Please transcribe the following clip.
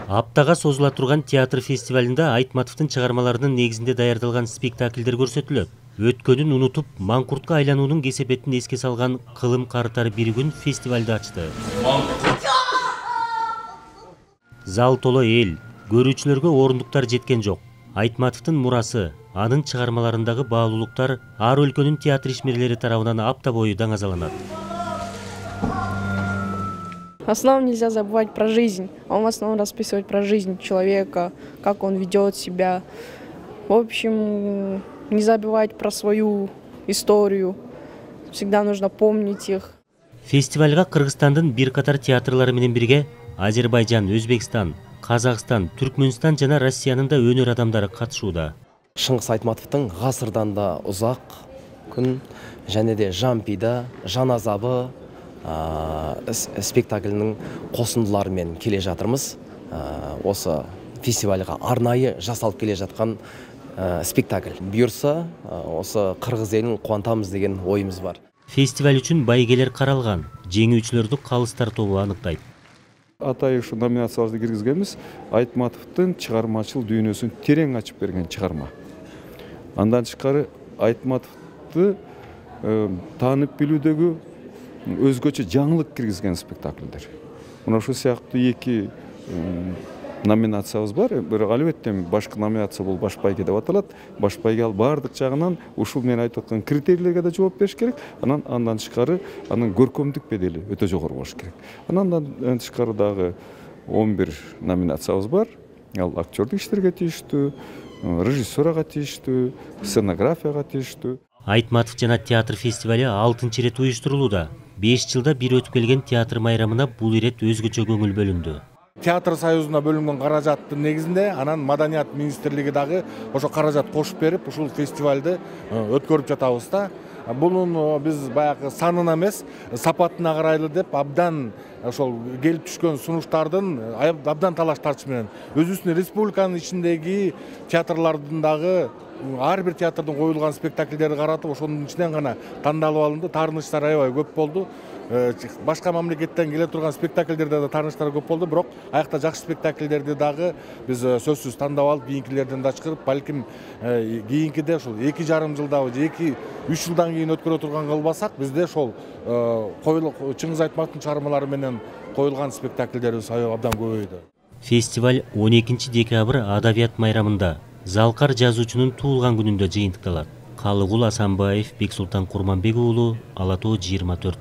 Аптага созула турган театр фестивалында Айтматовдун чыгармаларынын негизинде даярдалган спектакльдер көрсөтүлөт. Өткөнүн унутуп, маңкуртка айлануунун кесепетин эске салган кылым карытар бир күн фестивалды ачты. Зал толо эл, көрүүчүлөргө орундуктар жеткен жок. Айтматовдун мурасы, анын чыгармаларындагы баалуулуктар ар өлкөнүн театр ишмерлери тарабынан апта бою даңазаланат. В основном нельзя забывать про жизнь. Он в основном расписывает про жизнь человека, как он ведет себя. В общем, не забывать про свою историю. Всегда нужно помнить их. Фестивальга Кыргызстандын бир катар театрлары менен бирге Азербайжан, Өзбекстан, Казакстан, Түркмөнстан жана Россиянын да өнөр адамдары катышууда. Шыңгыс Айтматовдун гасырдан да узак күн және де жан пида, жан азабы спектакльнің қосындыларымен келе жатырмыз. Осы фестивальға арнайы жасалып келе жатқан спектакль. Бұйырса, осы қырғыз елін қуантамыз деген ойымыз бар. Фестиваль үчүн байгелер каралган, жеңүүчүлөрдү калыстар тобу аныктайт. Атайы ушу номинациябызды киргизгенбиз Айтматовдун чыгармачыл дүйнөсүн терең ачып берген чыгарма. Андан тышкары Айтматовду таанып билүүдөгү өзгөчө жаңылык киргизген спектакльдер. Мына ушул сыяктуу эки номинациябыз бар. Бирок албетте башкы номинация бул баш байге деп аталат. Баш байге ал бардык жагынан ушул мен айтып аткан критерийлерге да жооп бериш керек. Андан тышкары анын көркөмдүк бедели өтө жогору болуш керек. Андан тышкары дагы 11 номинациябыз бар. Ал актёрдук иштерге тийиштүү, режиссурага тийиштүү, сценографияга тийиштүү. Айтматов жана театр фестивали 6-чы рет уюштурулууда. 5 жылда бир өтүп келген театр майрамына бул ирет өзгөчө көңүл бөлүндү. Театр союзуна бөлүнгөн каражаттын негизинде анан Маданият министрлиги дагы ошо каражат кошуп берип, ушул фестивалды өткөрүп жатабыз да. Бунун биз баягы санына эмес, сапатына карайлы деп абдан ошол келип түшкөн сунуштардын абдан талаш тартыш менен өзүбүздүн республиканын ичиндеги театрлардын дагы ар бир театрдын коюлган спектакльдерди каратып, ошонун ичинен гана тандалып алынды. Таарынычтар аябай көп болду. Башка мамлекеттен келе турган спектакльдерде да таарынычтар көп болду, бирок аякта жакшы спектакльдерди дагы биз сөзсүз тандап алып, кийинкилерден да чыгарып, балким кийинкиде ушул 2,5 жылда же 2-3 жылдан кийин өткөрө турган кылбасак, бизде ошол Чыңгыз Айтматовдун чыгармалары менен коюлган спектакльдерибиз абдан көбөйдү. Фестиваль 12 декабрь Адабият майрамында Залкар жазуучунун туулган күнүндө жыйынтыкталат. Калыгул Асанбаев, Бексултан Курманбек уулу, Ала Тоо 24.